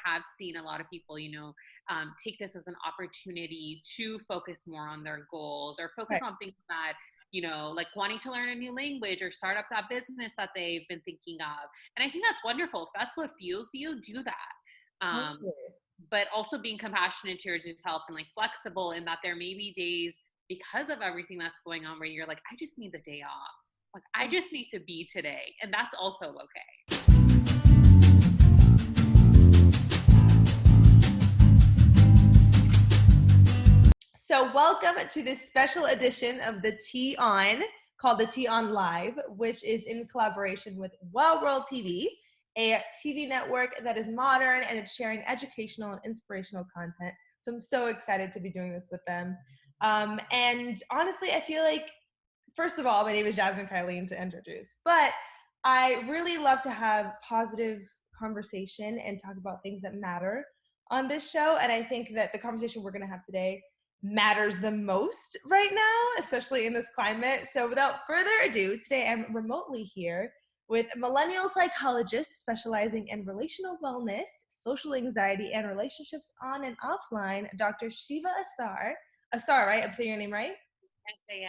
have seen a lot of people, take this as an opportunity to focus more on their goals or focus Right. on things that, like wanting to learn a new language or start up that business that they've been thinking of. And I think that's wonderful. If that's what fuels you, do that. Totally. But also being compassionate to yourself and like flexible in that there may be days because of everything that's going on where you're like, I just need the day off. Like, I just need to be today. And that's also okay. So welcome to this special edition of the Tea On, called the Tea On Live, which is in collaboration with Well World TV, a TV network that is modern and it's sharing educational and inspirational content. So I'm so excited to be doing this with them. And honestly, I feel like, first of all, my name is Jazmin Kylene to introduce, but I really love to have positive conversation and talk about things that matter on this show. And I think that the conversation we're going to have today matters the most right now, especially in this climate. So without further ado, today I'm remotely here with a millennial psychologist specializing in relational wellness, social anxiety, and relationships on and offline, Dr. Sheva Assar. Assar, right? I'm saying your name right? Yeah,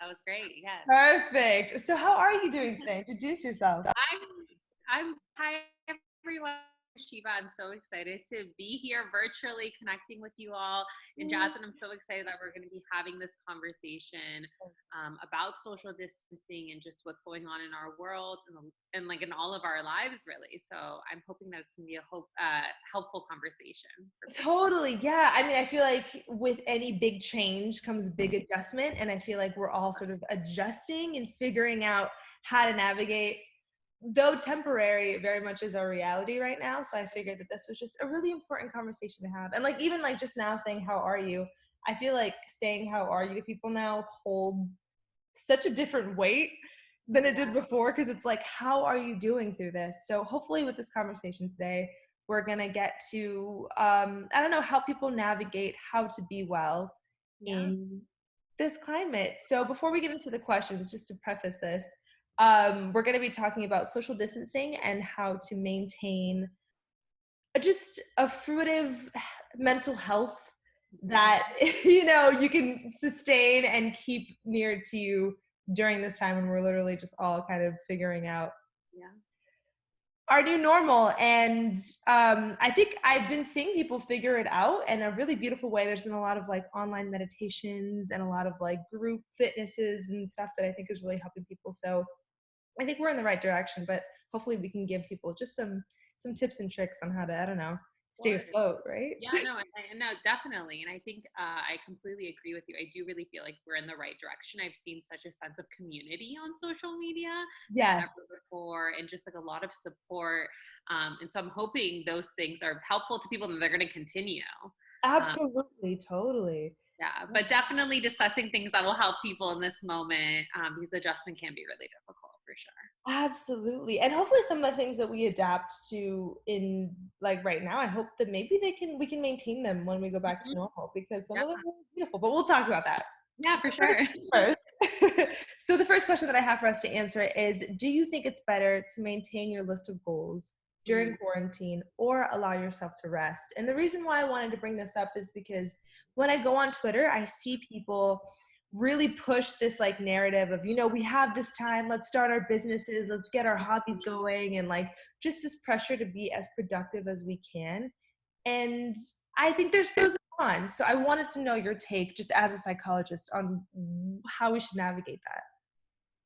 that was great. Yeah. Perfect. So how are you doing today? Introduce yourself. I'm hi everyone. Shiva, I'm so excited to be here virtually connecting with you all. And Jazmin, I'm so excited that we're going to be having this conversation about social distancing and just what's going on in our world and like in all of our lives, really. So I'm hoping that it's going to be a helpful conversation. Totally. Yeah. I mean, I feel like with any big change comes big adjustment. And I feel like we're all sort of adjusting and figuring out how to navigate, though temporary, it very much is our reality right now. So I figured that this was just a really important conversation to have. And like, even like just now saying, how are you? I feel like saying, how are you to people now holds such a different weight than it did before. Cause it's like, how are you doing through this? So hopefully with this conversation today, we're going to get to, help people navigate how to be well in this climate. So before we get into the questions, just to preface this, we're going to be talking about social distancing and how to maintain just a fruitive mental health that, you can sustain and keep near to you during this time when we're literally just all kind of figuring out our new normal. And I think I've been seeing people figure it out in a really beautiful way. There's been a lot of like online meditations and a lot of like group fitnesses and stuff that I think is really helping people. So I think we're in the right direction, but hopefully we can give people just some tips and tricks on how to, stay afloat, right? Yeah, no, definitely. And I think I completely agree with you. I do really feel like we're in the right direction. I've seen such a sense of community on social media Yes. like never before, and just like a lot of support. And so I'm hoping those things are helpful to people and they're going to continue. Absolutely, totally. Yeah, but definitely discussing things that will help people in this moment because adjustment can be really difficult for sure. Absolutely. And hopefully some of the things that we adapt to in like right now, I hope that maybe we can maintain them when we go back to normal, because some of them are beautiful, but we'll talk about that. Yeah, for sure. First. So the first question that I have for us to answer is, do you think it's better to maintain your list of goals during quarantine or allow yourself to rest? And the reason why I wanted to bring this up is because when I go on Twitter, I see people really push this like narrative of, we have this time, let's start our businesses, let's get our hobbies going, and like just this pressure to be as productive as we can. And I think there's pros and cons. So I wanted to know your take, just as a psychologist, on how we should navigate that.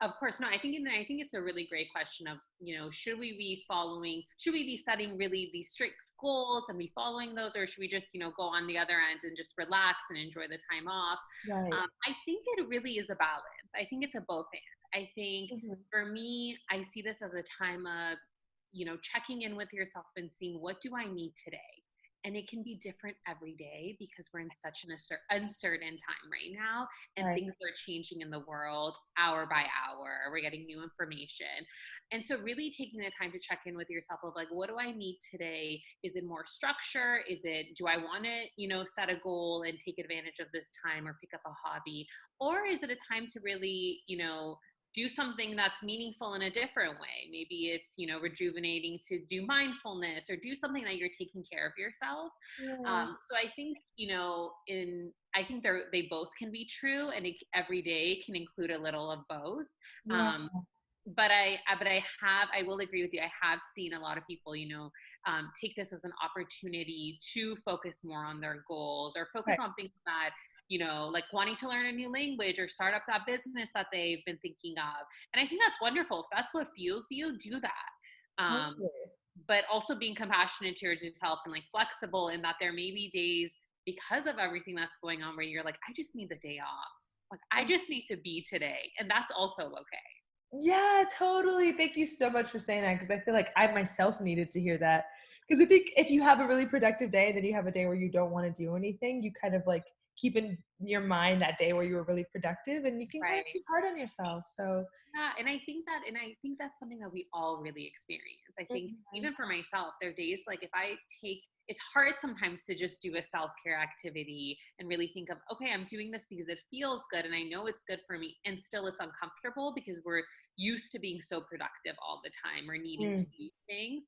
Of course, no. I think it's a really great question of, should we be setting really these strict goals and be following those, or should we just, go on the other end and just relax and enjoy the time off? Right. I think it really is a balance. I think it's a both and. I think for me, I see this as a time of, checking in with yourself and seeing, what do I need today? And it can be different every day because we're in such an uncertain time right now, and things are changing in the world hour by hour. We're getting new information. And so really taking the time to check in with yourself of like, what do I need today? Is it more structure? Do I want to, set a goal and take advantage of this time or pick up a hobby? Or is it a time to really, do something that's meaningful in a different way. Maybe it's, you know, rejuvenating to do mindfulness or do something that you're taking care of yourself. Yeah. So I think, you know, I think they both can be true, and every day can include a little of both. Yeah. Um, I will agree with you. I have seen a lot of people, you know, take this as an opportunity to focus more on their goals or focus Right. on things that, you know, like wanting to learn a new language or start up that business that they've been thinking of. And I think that's wonderful. If that's what fuels you, do that. Totally. But also being compassionate to yourself and like flexible in that there may be days because of everything that's going on where you're like, I just need the day off. Like, I just need to be today. And that's also okay. Yeah, totally. Thank you so much for saying that, because I feel like I myself needed to hear that. Because I think if you have a really productive day and then you have a day where you don't want to do anything, you kind of like keep in your mind that day where you were really productive, and you can kind of Right. be hard on yourself. So, Yeah, and I think that's something that we all really experience. I think mhm. even for myself, there are days like if I take it's hard sometimes to just do a self-care activity and really think of, okay, I'm doing this because it feels good and I know it's good for me, and still it's uncomfortable because we're used to being so productive all the time or needing to Mm. do things.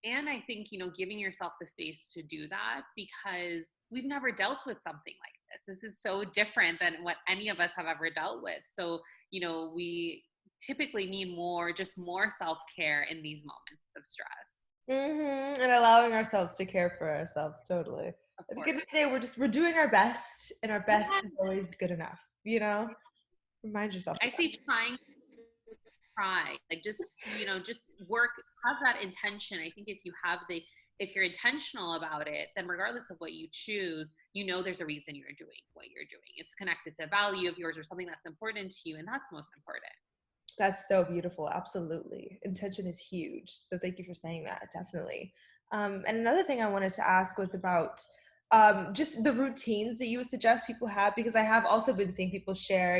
And I think, you know, giving yourself the space to do that because we've never dealt with something like this. This is so different than what any of us have ever dealt with. So, you know, we typically need just more self-care in these moments of stress. And allowing ourselves to care for ourselves, totally. Of At the end course. of the day, we're doing our best, and our best Yeah. is always good enough. Remind yourself I of that. say trying to try, like just, you know, just work, have that intention. I think if you're intentional about it, then regardless of what you choose, you know, there's a reason you're doing what you're doing. It's connected to a value of yours or something that's important to you. And that's most important. That's so beautiful. Absolutely. Intention is huge. So thank you for saying that. Definitely. And another thing I wanted to ask was about just the routines that you would suggest people have, because I have also been seeing people share,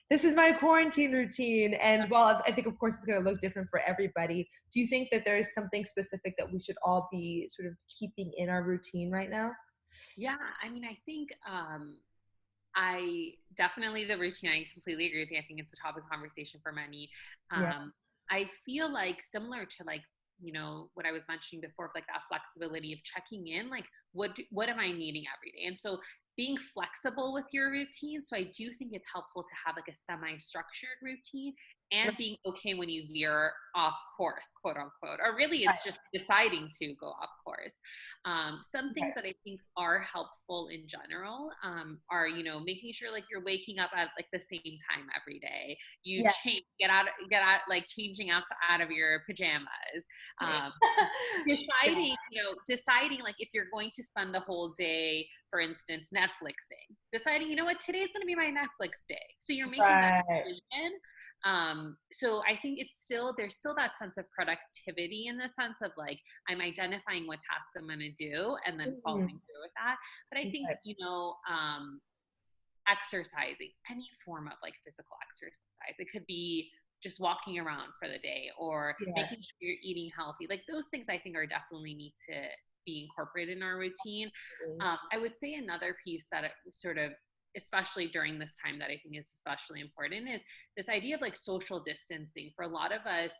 this is my quarantine routine. And while I think, of course, it's going to look different for everybody, do you think that there is something specific that we should all be sort of keeping in our routine right now? Yeah. I mean, I think, I definitely the routine. I completely agree with you. I think it's a topic of conversation for many. Yeah. I feel like similar to like, you know, what I was mentioning before, of like that flexibility of checking in, like what am I needing every day, and so being flexible with your routine. So I do think it's helpful to have like a semi-structured routine and being okay when you veer off course, quote unquote, or really Right. it's just deciding to go off course. Some Right. things that I think are helpful in general are, you know, making sure like you're waking up at like the same time every day. You Yeah. get out, like changing out of your pajamas. Um, Yeah. deciding like if you're going to spend the whole day, for instance, Netflixing, deciding, you know what, today's going to be my Netflix day. So you're making that Right. decision. So I think there's still that sense of productivity in the sense of like, I'm identifying what task I'm going to do and then following Mhm. through with that. But I think, Right. you know, exercising, any form of like physical exercise. It could be just walking around for the day or Yeah. making sure you're eating healthy. Like those things I think are definitely need to be incorporated in our routine. I would say another piece that it sort of, especially during this time, that I think is especially important is this idea of like social distancing. For a lot of us,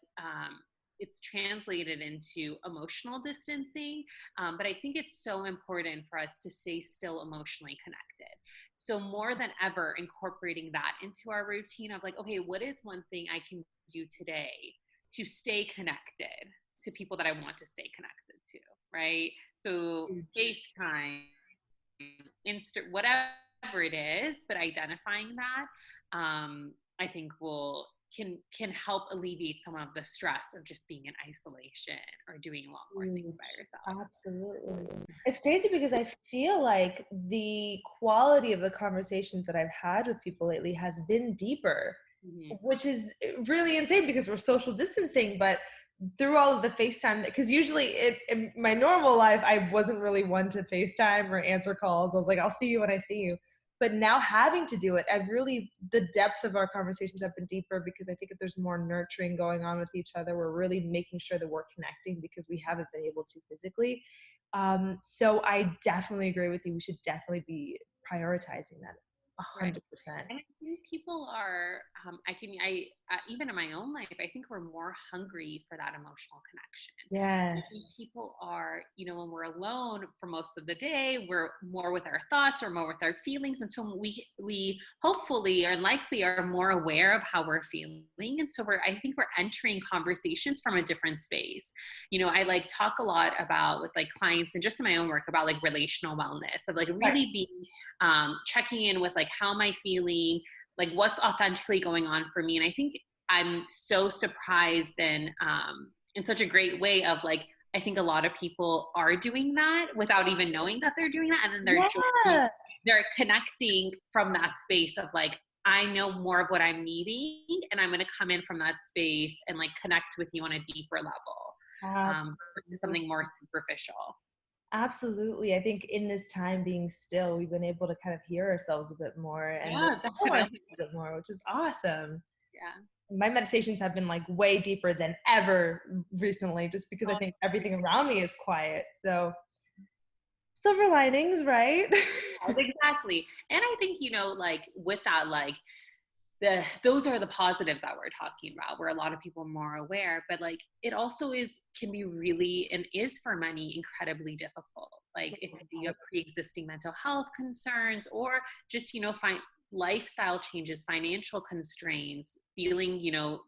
it's translated into emotional distancing, but I think it's so important for us to stay still emotionally connected. So more than ever, incorporating that into our routine of like, okay, what is one thing I can do today to stay connected to people that I want to stay connected to, right? So Huge. FaceTime, whatever it is, but identifying that, I think can help alleviate some of the stress of just being in isolation or doing a lot more things by Huge. yourself. Absolutely. It's crazy because I feel like the quality of the conversations that I've had with people lately has been deeper, Mm-hmm. which is really insane because we're social distancing. But through all of the FaceTime, because usually in my normal life, I wasn't really one to FaceTime or answer calls. I was like, I'll see you when I see you. But now having to do it, the depth of our conversations have been deeper, because I think if there's more nurturing going on with each other, we're really making sure that we're connecting because we haven't been able to physically. So I definitely agree with you. We should definitely be prioritizing that 100%. And I think people are, even in my own life, I think we're more hungry for that emotional connection. I think Yes. people are, when we're alone for most of the day, we're more with our thoughts or more with our feelings. And so we hopefully or likely are more aware of how we're feeling. And so I think we're entering conversations from a different space. I like talk a lot about with like clients and just in my own work about like relational wellness of like Right. really being checking in with like how am I feeling, like what's authentically going on for me. And I think I'm so surprised and in such a great way of like I think a lot of people are doing that without even knowing that they're doing that, and then Yeah. they're connecting from that space of like I know more of what I'm needing, and I'm going to come in from that space and like connect with you on a deeper level, Absolutely. something more superficial. Absolutely. I think in this time being still, we've been able to kind of hear ourselves a bit more and Yeah, know ourselves definitely. a bit more, which is awesome. Yeah. My meditations have been like way deeper than ever recently, just because I think everything around me is quiet. So silver linings, right? Exactly. And I think, like with that, like those are the positives that we're talking about, where a lot of people are more aware, but like it also can be really and is for many incredibly difficult. Like if you have pre-existing mental health concerns or just, find lifestyle changes, financial constraints, feeling,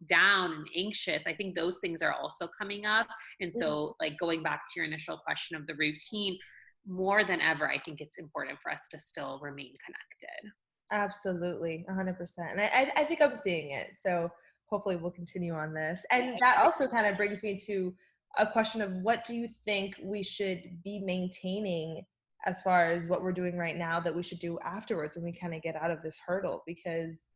down and anxious. I think those things are also coming up. And so like going back to your initial question of the routine, more than ever, I think it's important for us to still remain connected. Absolutely, 100%. And I think I'm seeing it. So hopefully we'll continue on this. Yeah, And that also kind of brings me to a question of what do you think we should be maintaining as far as what we're doing right now that we should do afterwards when we kind of get out of this hurdle? Because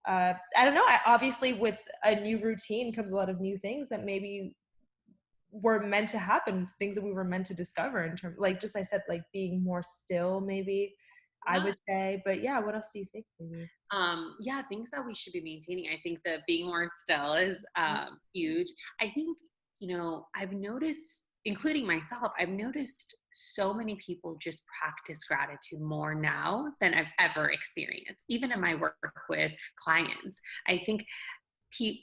I don't know, obviously with a new routine comes a lot of new things that maybe were meant to happen, things that we were meant to discover in terms, like just I said, like being more still, maybe I yeah. would say. But yeah, what else do you think, maybe? Yeah, things that we should be maintaining. I think that being more still is huge. I think, I've noticed, including myself, I've noticed so many people just practice gratitude more now than I've ever experienced, even in my work with clients. I think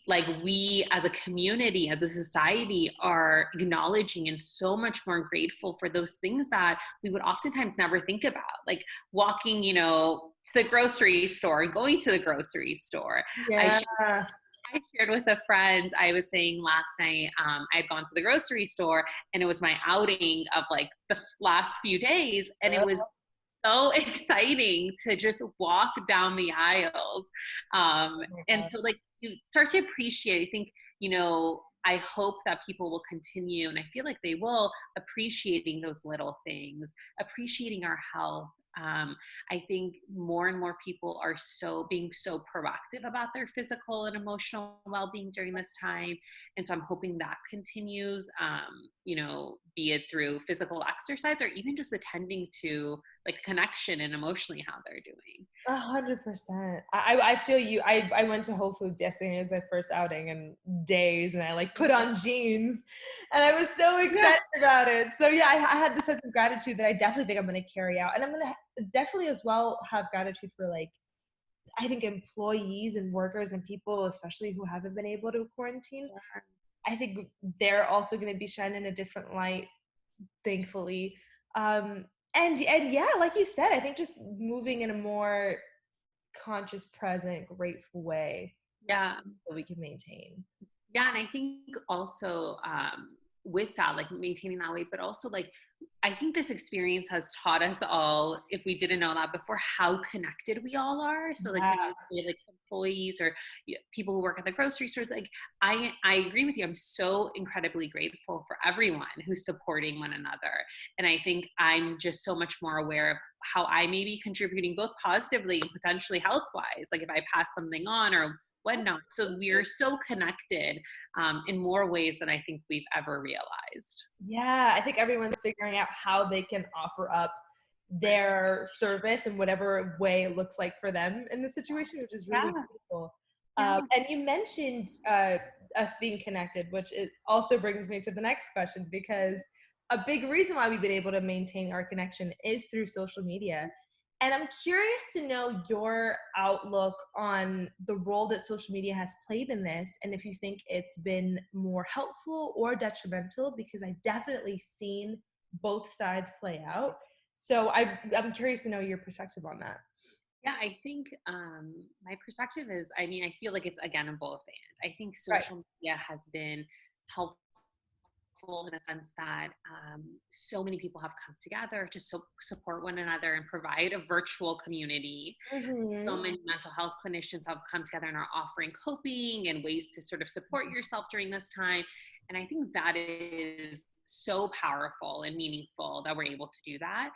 like we as a community, as a society, are acknowledging and so much more grateful for those things that we would oftentimes never think about, like walking, to the grocery store, going to the grocery store. I Yeah. I shared with a friend, I was saying last night, I had gone to the grocery store and it was my outing of like the last few days. And it was so exciting to just walk down the aisles. Oh my And God. so like you start to appreciate, I think, I hope that people will continue, and I feel like they will, appreciating those little things, appreciating our health. I think more and more people are being so proactive about their physical and emotional well-being during this time. And so I'm hoping that continues, be it through physical exercise or even just attending to like connection and emotionally how they're doing. 100%. I feel you. I went to Whole Foods yesterday. It was my first outing in days, and I like put on jeans, and I was so Yeah. excited about it. So yeah, I had this sense of gratitude that I definitely think I'm going to carry out, and I'm going to definitely as well have gratitude for like I think employees and workers and people, especially who haven't been able to quarantine. I think they're also going to be shining a different light, thankfully. Um, and yeah, like you said, I think just moving in a more conscious, present, grateful way Yeah. that we can maintain. Yeah, and I think also with that, like maintaining that weight, but also like I think this experience has taught us all, if we didn't know that before, how connected we all are. So like Yeah, when you say like employees or people who work at the grocery stores, like I agree with you. I'm so incredibly grateful for everyone who's supporting one another, and I think I'm just so much more aware of how I may be contributing both positively and potentially health wise. Like if I pass something on or whatnot. So we're so connected in more ways than I think we've ever realized. yeah. I think everyone's figuring out how they can offer up their service in whatever way it looks like for them in the situation, which is really Yeah, beautiful. yeah, And you mentioned us being connected, which it also brings me to the next question, because a big reason why we've been able to maintain our connection is through social media. And I'm curious to know your outlook on the role that social media has played in this, and if you think it's been more helpful or detrimental, because I've definitely seen both sides play out. So I'm curious to know your perspective on that. Yeah, I think my perspective is, I mean, I feel like it's again a both and. I think Right. social media has been helpful in the sense that so many people have come together to support one another and provide a virtual community. So Mm-hmm. many mental health clinicians have come together and are offering coping and ways to sort of support yourself during this time. And I think that is so powerful and meaningful that we're able to do that.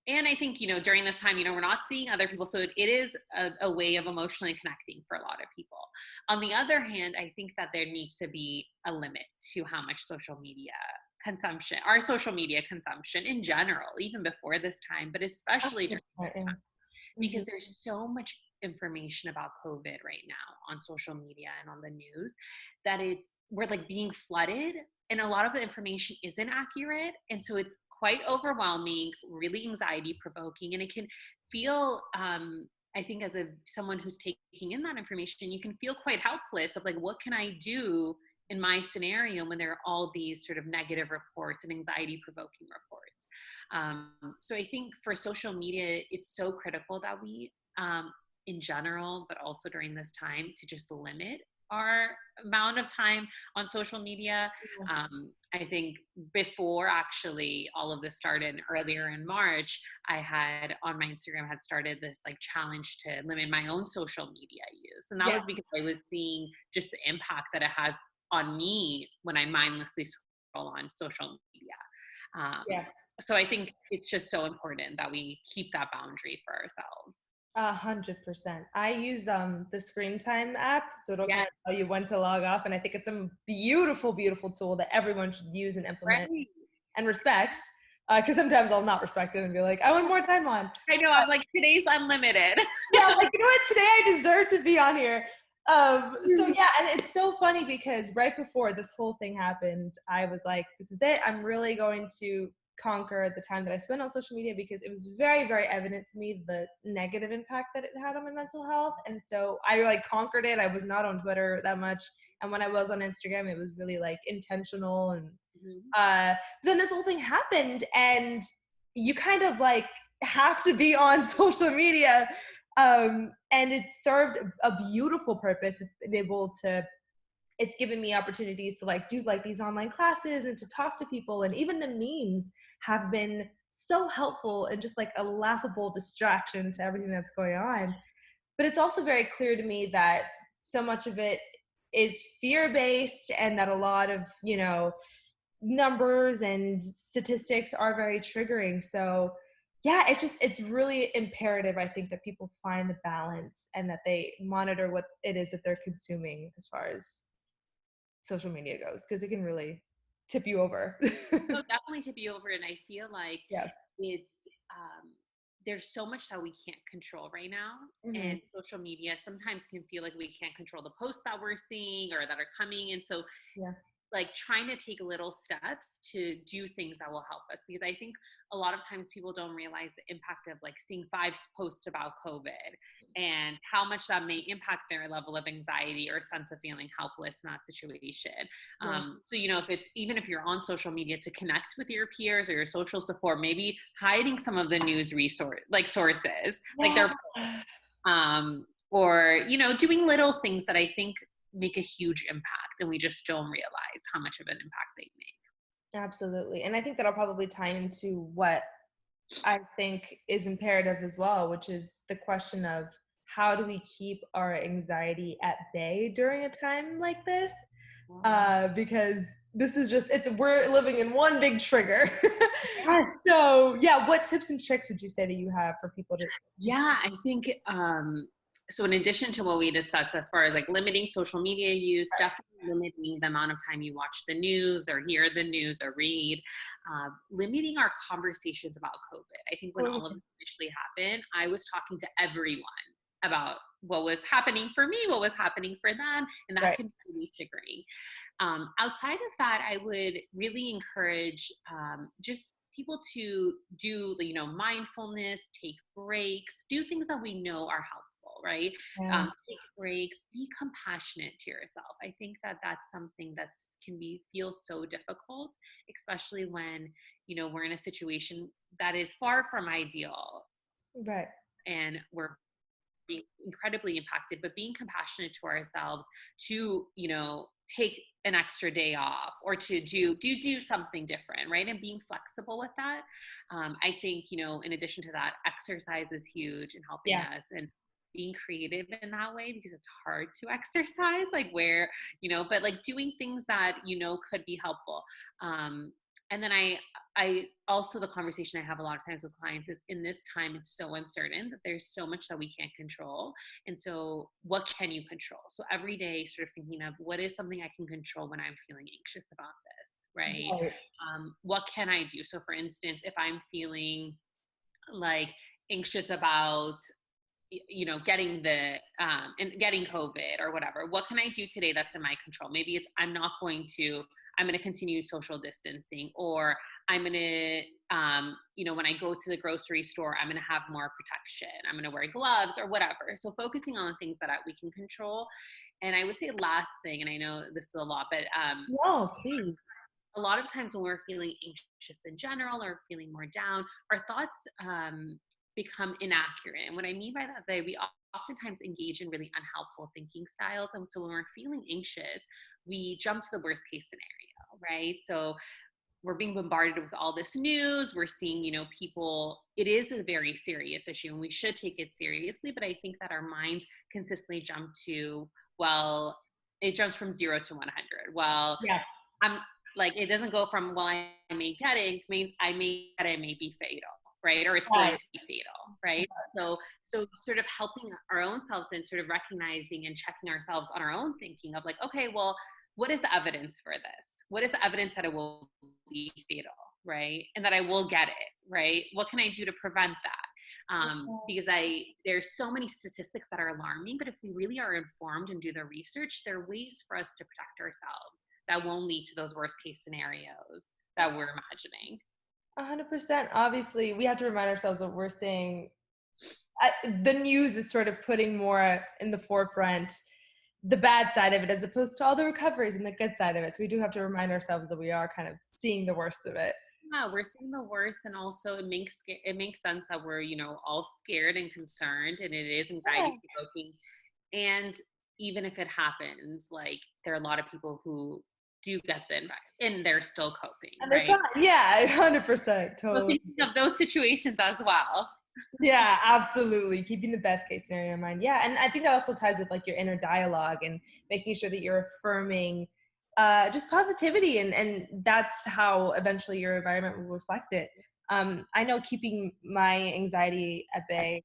And I think, during this time, we're not seeing other people. So it is a way of emotionally connecting for a lot of people. On the other hand, I think that there needs to be a limit to how much our social media consumption in general, even before this time, but especially during this time, Mm-hmm. because there's so much information about COVID right now on social media and on the news that we're like being flooded, and a lot of the information isn't accurate. And so it's quite overwhelming, really anxiety provoking, and it can feel, I think as someone who's taking in that information, you can feel quite helpless of like, what can I do in my scenario when there are all these sort of negative reports and anxiety provoking reports. So I think for social media, it's so critical that we, in general, but also during this time, to just limit our amount of time on social media. I think before actually all of this started earlier in March, I had on my Instagram had started this like challenge to limit my own social media use. And that Yeah. was because I was seeing just the impact that it has on me when I mindlessly scroll on social media. Yeah. So I think it's just so important that we keep that boundary for ourselves. 100%. I use the screen time app, so it'll kind Yes, of tell you when to log off, and I think it's a beautiful, beautiful tool that everyone should use and implement right. and respect. Because sometimes I'll not respect it and be like, I want more time on. I know. I'm like, today's unlimited. Yeah, I'm like, you know what? Today I deserve to be on here. So yeah, and it's so funny because right before this whole thing happened, I was like, this is it. I'm really going to conquer the time that I spend on social media, because it was very, very evident to me the negative impact that it had on my mental health. And so I like conquered it. I was not on Twitter that much. And when I was on Instagram, it was really like intentional. And Mhm. then this whole thing happened, and you kind of like have to be on social media. And it served a beautiful purpose. It's given me opportunities to like do like these online classes and to talk to people. And even the memes have been so helpful and just like a laughable distraction to everything that's going on. But it's also very clear to me that so much of it is fear based, and that a lot of, numbers and statistics are very triggering. So yeah, it's really imperative, I think, that people find the balance and that they monitor what it is that they're consuming as far as social media goes, because it can really tip you over. No, definitely tip you over. And I feel like Yeah. it's, there's so much that we can't control right now. Hmm. And social media sometimes can feel like we can't control the posts that we're seeing or that are coming. And so Yeah. like trying to take little steps to do things that will help us, because I think a lot of times people don't realize the impact of like seeing 5 posts about COVID and how much that may impact their level of anxiety or sense of feeling helpless in that situation. Yeah. So if it's, even if you're on social media to connect with your peers or your social support, maybe hiding some of the news sources like Yeah. their or doing little things that I think make a huge impact, and we just don't realize how much of an impact they make. Absolutely. And I think that'll probably tie into what I think is imperative as well, which is the question of how do we keep our anxiety at bay during a time like this? Because this is we're living in one big trigger. Yes. So yeah, what tips and tricks would you say that you have for people to? Yeah, I think so in addition to what we discussed as far as like limiting social media use, definitely limiting the amount of time you watch the news or hear the news or read, limiting our conversations about COVID. I think when all of this initially happened, I was talking to everyone about what was happening for me, what was happening for them, and that Right. can be really triggering. Outside of that, I would really encourage just people to do, mindfulness, take breaks, do things that we know are helpful, right? Yeah. Take breaks, be compassionate to yourself. I think that that's something that's can be feel so difficult, especially when, we're in a situation that is far from ideal Right. and we're being incredibly impacted, but being compassionate to ourselves to, take an extra day off or to do something different, right? And being flexible with that. I think, in addition to that, exercise is huge in helping Yeah. us, and being creative in that way, because it's hard to exercise, like where, but like doing things that, could be helpful. And then I also, the conversation I have a lot of times with clients is, in this time, it's so uncertain that there's so much that we can't control. And so what can you control? So every day sort of thinking of, what is something I can control when I'm feeling anxious about this, right? Right. What can I do? So for instance, if I'm feeling like anxious about getting getting COVID or whatever, what can I do today that's in my control? Maybe it's, I'm going to continue social distancing, or I'm going to, when I go to the grocery store, I'm going to have more protection. I'm going to wear gloves or whatever. So focusing on the things that we can control. And I would say last thing, and I know this is a lot, but No, please. a lot of times when we're feeling anxious in general or feeling more down, our thoughts become inaccurate. And what I mean by that, we oftentimes engage in really unhelpful thinking styles. And so when we're feeling anxious, we jump to the worst case scenario, right? So we're being bombarded with all this news. We're seeing, people, it is a very serious issue and we should take it seriously. But I think that our minds consistently jump to, well, it jumps from 0 to 100. Well, Yeah. I'm like, it doesn't go from, well, I may get it, means I may get it, may be fatal, right? Or it's going Right. to be fatal, right? So sort of helping our own selves and sort of recognizing and checking ourselves on our own thinking of like, okay, well, what is the evidence for this? What is the evidence that it will be fatal, right? And that I will get it, right? What can I do to prevent that? Because there's so many statistics that are alarming, but if we really are informed and do the research, there are ways for us to protect ourselves that won't lead to those worst case scenarios that we're imagining. 100%. Obviously, we have to remind ourselves that we're seeing the news is sort of putting more in the forefront the bad side of it as opposed to all the recoveries and the good side of it. So we do have to remind ourselves that we are kind of seeing the worst of it. Yeah, we're seeing the worst, and also it makes sense that we're all scared and concerned, and it is Yeah. anxiety provoking. And even if it happens, like there are a lot of people who do get the invite and they're still coping, And they're right? fine. Yeah, 100%. So Totally. thinking of those situations as well. Yeah, absolutely. Keeping the best case scenario in mind. Yeah. And I think that also ties with like your inner dialogue and making sure that you're affirming just positivity. And that's how eventually your environment will reflect it. I know keeping my anxiety at bay,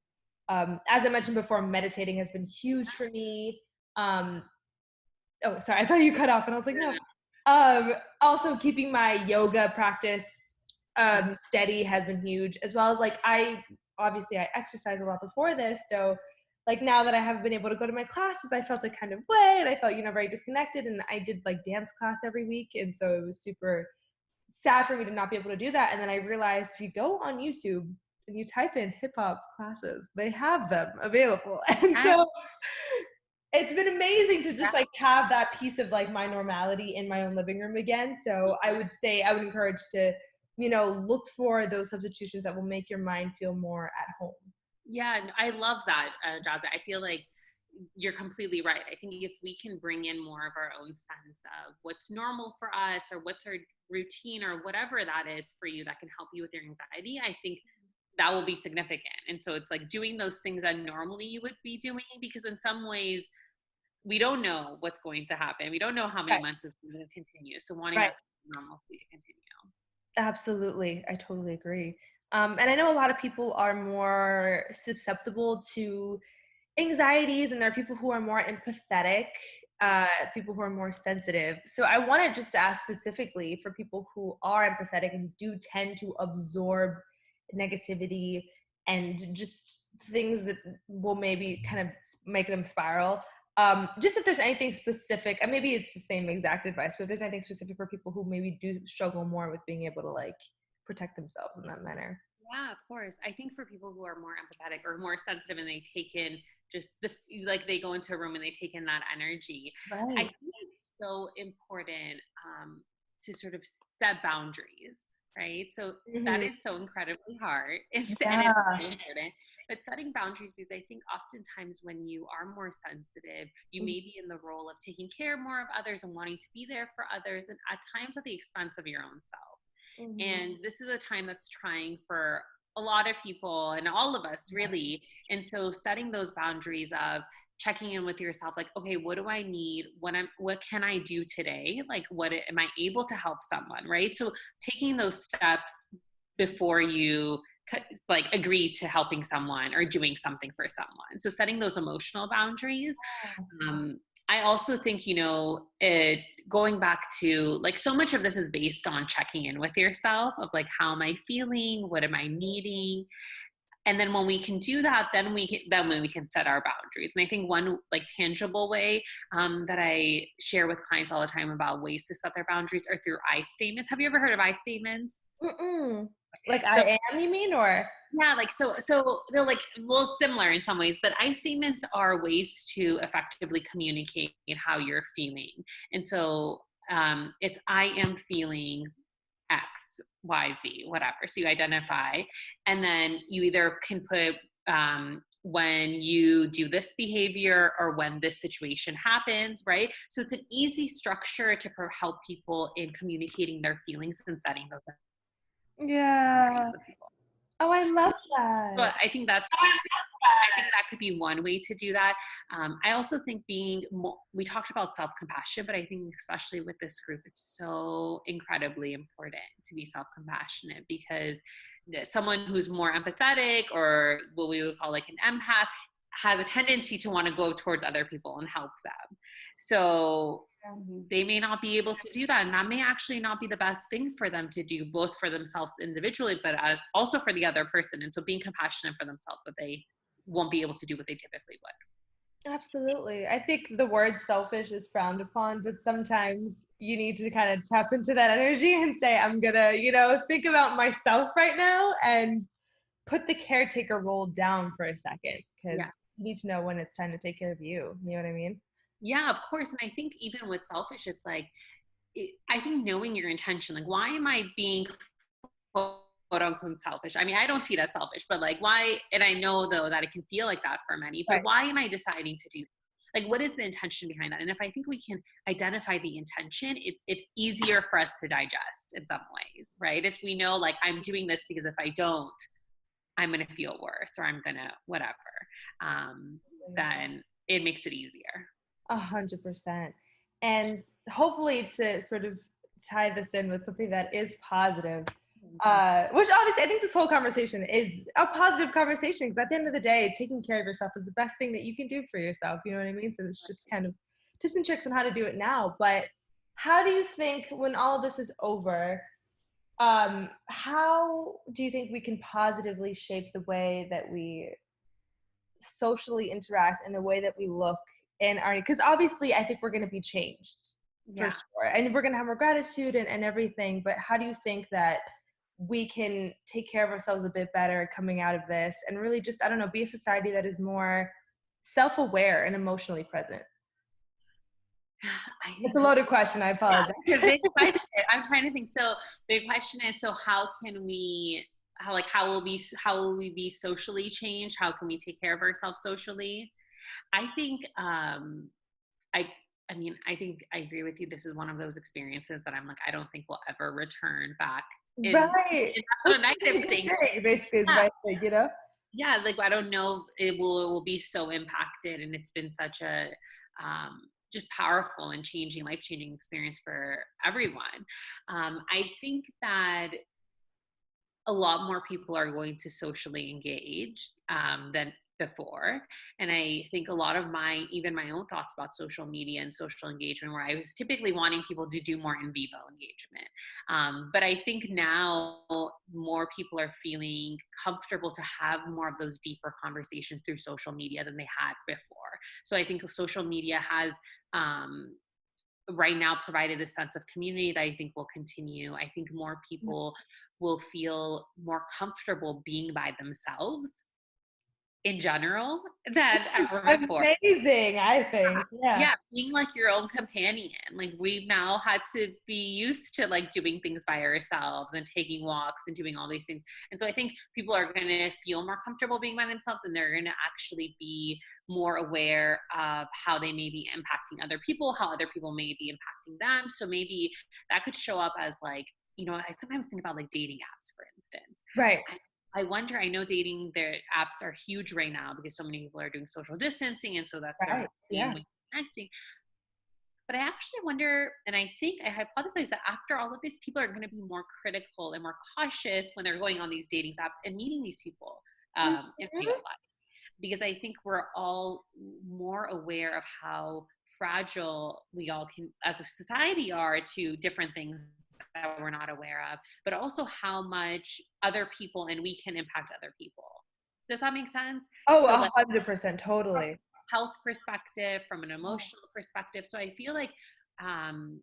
as I mentioned before, meditating has been huge for me. Um, oh, sorry. I thought you cut off and I was like, no. Also keeping my yoga practice steady has been huge, as well as like obviously I exercise a lot before this. So like now that I haven't been able to go to my classes, I felt a kind of way and I felt, very disconnected. And I did like dance class every week. And so it was super sad for me to not be able to do that. And then I realized if you go on YouTube and you type in hip hop classes, they have them available. And And so it's been amazing to just like have that piece of like my normality in my own living room again. So I would say I would encourage to, look for those substitutions that will make your mind feel more at home. yeah, I love that, Jazza. I feel like you're completely right. I think if we can bring in more of our own sense of what's normal for us or what's our routine or whatever that is for you that can help you with your anxiety, I think that will be significant. And so it's like doing those things that normally you would be doing, because in some ways we don't know what's going to happen. We don't know how many Right. months it's going to continue. So wanting Right. that to be normalcy to continue. Absolutely. I totally agree. And I know a lot of people are more susceptible to anxieties, and there are people who are more empathetic, people who are more sensitive. So I wanted just to ask specifically for people who are empathetic and do tend to absorb negativity and just things that will maybe kind of make them spiral. Just if there's anything specific, and maybe it's the same exact advice, but if there's anything specific for people who maybe do struggle more with being able to like protect themselves in that manner. Yeah, of course. I think for people who are more empathetic or more sensitive and they take in just like they go into a room and they take in that energy, I Right. think it's so important to sort of set boundaries, right? So that Mhm. is so incredibly hard. And it's Yeah. so important. But setting boundaries, because I think oftentimes when you are more sensitive, you Mhm. may be in the role of taking care more of others and wanting to be there for others, and at times at the expense of your own self. Mhm. And this is a time that's trying for a lot of people and all of us, really. And so setting those boundaries of checking in with yourself, like, okay, what do I need? What can I do today? Like, am I able to help someone? Right. So taking those steps before you like agree to helping someone or doing something for someone. So setting those emotional boundaries. um, I also think, going back to like so much of this is based on checking in with yourself of like, how am I feeling? What am I needing? And then when we can do that, then when we can set our boundaries. And I think one like tangible way that I share with clients all the time about ways to set their boundaries are through I statements. Have you ever heard of I statements? Mm-mm. Like So I am, you mean, or? yeah, like so they're like, well, similar in some ways, but I statements are ways to effectively communicate how you're feeling. And so it's I am feeling X, Y, Z, whatever. So you identify, and then you either can put when you do this behavior or when this situation happens, right? So it's an easy structure to help people in communicating their feelings and setting those boundaries Yeah. with people. Oh, I love So that. I think that could be one way to do that. I also think we talked about self-compassion, but I think especially with this group, it's so incredibly important to be self-compassionate, because someone who's more empathetic, or what we would call like an empath, has a tendency to want to go towards other people and help them. So they may not be able to do that, and that may actually not be the best thing for them to do, both for themselves individually, but also for the other person. And so being compassionate for themselves, that they won't be able to do what they typically would. Absolutely. I think the word selfish is frowned upon, but sometimes you need to kind of tap into that energy and say, I'm gonna, think about myself right now and put the caretaker role down for a second, because Yeah. you need to know when it's time to take care of you. You know what I mean? Yeah, of course. And I think even with selfish, it's like, I think knowing your intention, like, why am I being quote unquote selfish? I mean, I don't see it as selfish, but like, why? And I know though that it can feel like that for many, but Right. why am I deciding to do that? Like, what is the intention behind that? And if I think we can identify the intention, it's easier for us to digest in some ways, right? If we know, like, I'm doing this because if I don't, I'm going to feel worse, or I'm going to whatever, then it makes it easier. 100%. And hopefully to sort of tie this in with something that is positive, which obviously I think this whole conversation is a positive conversation, because at the end of the day, taking care of yourself is the best thing that you can do for yourself. You know what I mean? So it's just kind of tips and tricks on how to do it now. But how do you think when all of this is over, how do you think we can positively shape the way that we socially interact and the way that we look in our, because obviously I think we're going to be changed for Yeah. sure, and we're going to have more gratitude and everything, but how do you think that we can take care of ourselves a bit better coming out of this, and really just, I don't know, be a society that is more self-aware and emotionally present? I It's think a this loaded question, I Yeah, apologize. it's a big question. I'm trying to think. So the question is, so how can we, how will we be socially changed? How can we take care of ourselves socially? I think, I, I mean, I think I agree with you. This is one of those experiences that I'm like, I don't think we'll ever return back. Right, And which that's not a is a negative good thing. thing, basically, is Yeah. my thing. Yeah. Like, I don't know, it will be so impacted, and it's been such a, just powerful and life-changing experience for everyone. I think that a lot more people are going to socially engage than before. And I think a lot of even my own thoughts about social media and social engagement, where I was typically wanting people to do more in vivo engagement. But I think now more people are feeling comfortable to have more of those deeper conversations through social media than they had before. So I think social media has, right now provided a sense of community that I think will continue. I think more people will feel more comfortable being by themselves in general than ever before. Amazing, I think. Yeah. Yeah, being like your own companion. Like we've now had to be used to like doing things by ourselves and taking walks and doing all these things. And so I think people are going to feel more comfortable being by themselves, and they're going to actually be more aware of how they may be impacting other people, how other people may be impacting them. So maybe that could show up as like, I sometimes think about like dating apps, for instance. Right. I wonder, I know dating, their apps are huge right now because so many people are doing social distancing. And so that's their Right. main Yeah. way of connecting. But I actually wonder, and I think I hypothesize that after all of this, people are going to be more critical and more cautious when they're going on these dating apps and meeting these people in real Mhm. life. Because I think we're all more aware of how fragile we all can, as a society, are to different things that we're not aware of, but also how much other people and we can impact other people. Does that make sense? Oh, So, like, 100%, from totally. a health perspective, from an emotional perspective. So, I feel like, um,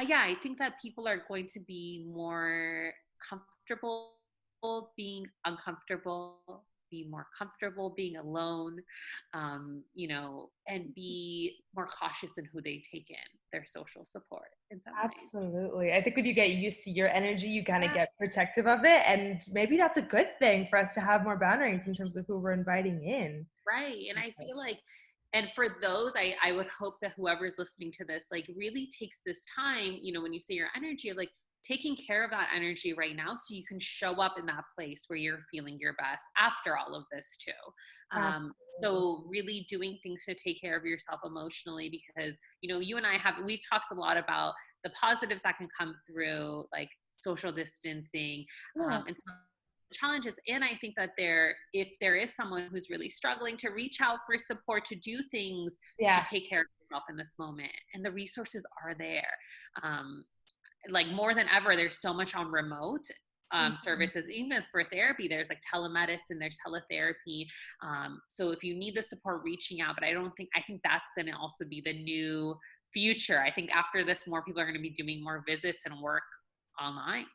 yeah, I think that people are going to be more comfortable being uncomfortable, be more comfortable being alone, and be more cautious in who they take in their social support in some ways. Absolutely. I think when you get used to your energy, you kind of get protective of it. And maybe that's a good thing for us to have more boundaries in terms of who we're inviting in. Right. And I feel like, and for those, I would hope that whoever's listening to this, like really takes this time, when you say your energy, like taking care of that energy right now so you can show up in that place where you're feeling your best after all of this too. Absolutely. So really doing things to take care of yourself emotionally, because, you and we've talked a lot about the positives that can come through like social distancing, Yeah. and some challenges. And I think that if there is someone who's really struggling, to reach out for support, to do things to Yeah. take care of yourself in this moment, and the resources are there. Like more than ever, there's so much on remote Mhm. services. Even for therapy, there's like telemedicine, there's teletherapy. So if you need the support, reaching out. But I think that's going to also be the new future. I think after this, more people are going to be doing more visits and work online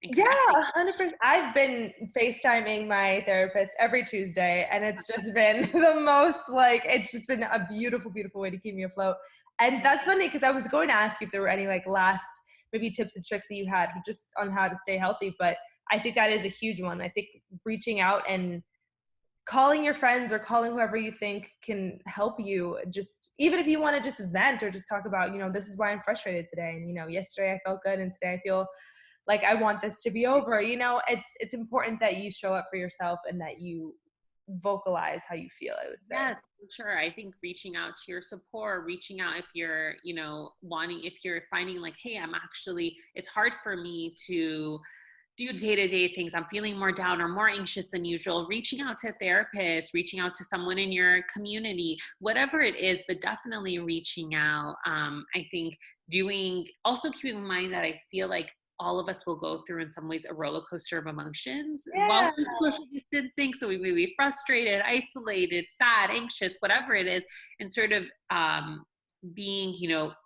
and Yeah, connecting. 100%. I've been FaceTiming my therapist every Tuesday, and it's just been the most like, it's just been a beautiful, beautiful way to keep me afloat. And that's funny because I was going to ask you if there were any like last maybe tips and tricks that you had just on how to stay healthy, but I think that is a huge one. I think reaching out and calling your friends or calling whoever you think can help you, just even if you want to just vent or just talk about, this is why I'm frustrated today, and yesterday I felt good and today I feel like I want this to be over. It's important that you show up for yourself and that you vocalize how you feel, I would say. Yeah, for sure. I think reaching out to your support, reaching out if you're, if you're finding like, hey, it's hard for me to do day-to-day things. I'm feeling more down or more anxious than usual. Reaching out to a therapist, reaching out to someone in your community, whatever it is, but definitely reaching out. I think also keeping in mind that I feel like all of us will go through in some ways a roller coaster of emotions while Yeah. we're social distancing. So we may be frustrated, isolated, sad, anxious, whatever it is, and sort of being,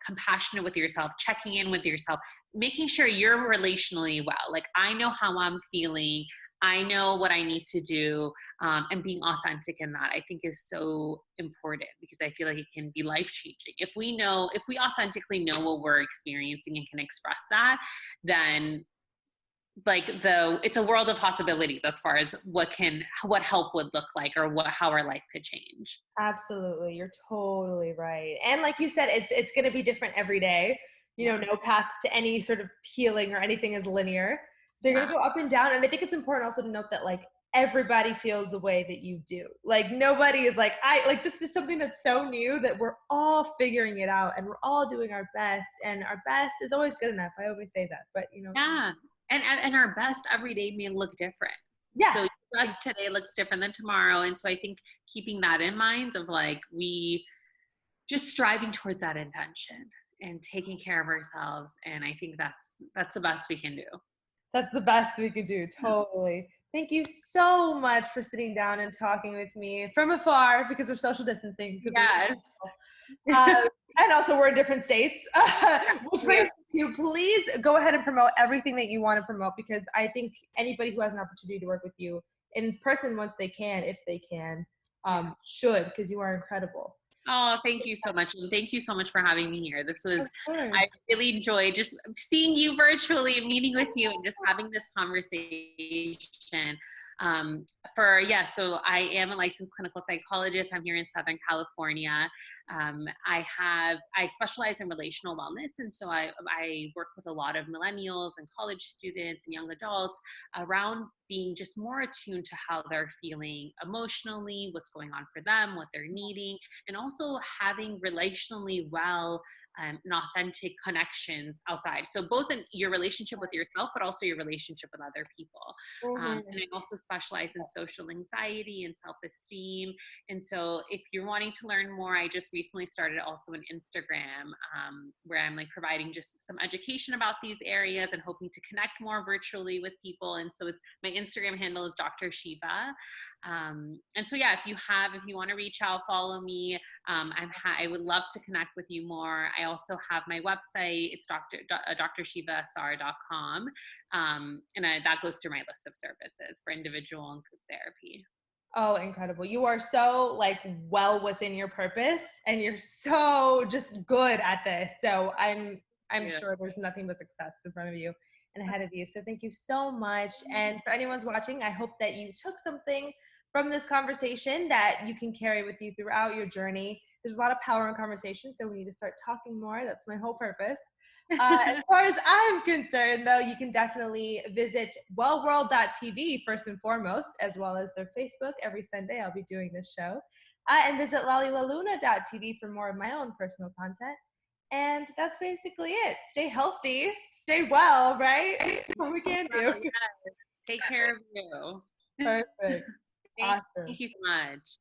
compassionate with yourself, checking in with yourself, making sure you're relationally well. Like, I know how I'm feeling. I know what I need to do, and being authentic in that, I think, is so important, because I feel like it can be life changing. If we authentically know what we're experiencing and can express that, then like it's a world of possibilities as far as what help would look like, or how our life could change. Absolutely. You're totally right. And like you said, it's going to be different every day. No path to any sort of healing or anything is linear. So you're going Yeah. to go up and down. And I think it's important also to note that like everybody feels the way that you do. Like nobody is like, this is something that's so new that we're all figuring it out and we're all doing our best, and our best is always good enough. I always say that, but Yeah. And our best every day may look different. yeah. So your best today looks different than tomorrow. And so I think keeping that in mind, of like, we just striving towards that intention and taking care of ourselves. And I think that's the best we can do. That's the best we could do. Totally. Thank you so much for sitting down and talking with me from afar, because we're social distancing. Because we're Yes. Um, and also we're in different states, which brings me to, please go ahead and promote everything that you want to promote, because I think anybody who has an opportunity to work with you in person once they can, if they can, should, because you are incredible. Oh, thank you so much. And thank you so much for having me here. This was, Of course. I really enjoyed just seeing you virtually, meeting with you, and just having this conversation. So I am a licensed clinical psychologist. I'm here in Southern California. I specialize in relational wellness. And so I work with a lot of millennials and college students and young adults around being just more attuned to how they're feeling emotionally, what's going on for them, what they're needing, and also having relationally well and authentic connections outside. So both in your relationship with yourself, but also your relationship with other people. And I also specialize in social anxiety and self-esteem. And so if you're wanting to learn more, I just recently started also an Instagram where I'm like providing just some education about these areas and hoping to connect more virtually with people. And so it's my Instagram handle is Dr. Sheva. And so, yeah, if you want to reach out, follow me. I would love to connect with you more. I also have my website. It's drshevassar.com. That goes through my list of services for individual and group therapy. Oh, incredible. You are so like well within your purpose, and you're so just good at this. So I'm sure there's nothing but success in front of you and ahead of you. So thank you so much. And for anyone's watching, I hope that you took something from this conversation that you can carry with you throughout your journey. There's a lot of power in conversation, so we need to start talking more. That's my whole purpose. As far as I'm concerned, though, you can definitely visit wellworld.tv first and foremost, as well as their Facebook. Every Sunday, I'll be doing this show. And visit lalilaluna.tv for more of my own personal content. And that's basically it. Stay healthy, stay well, right? What we can do. Take care of you. Perfect. Awesome. Thank you so much.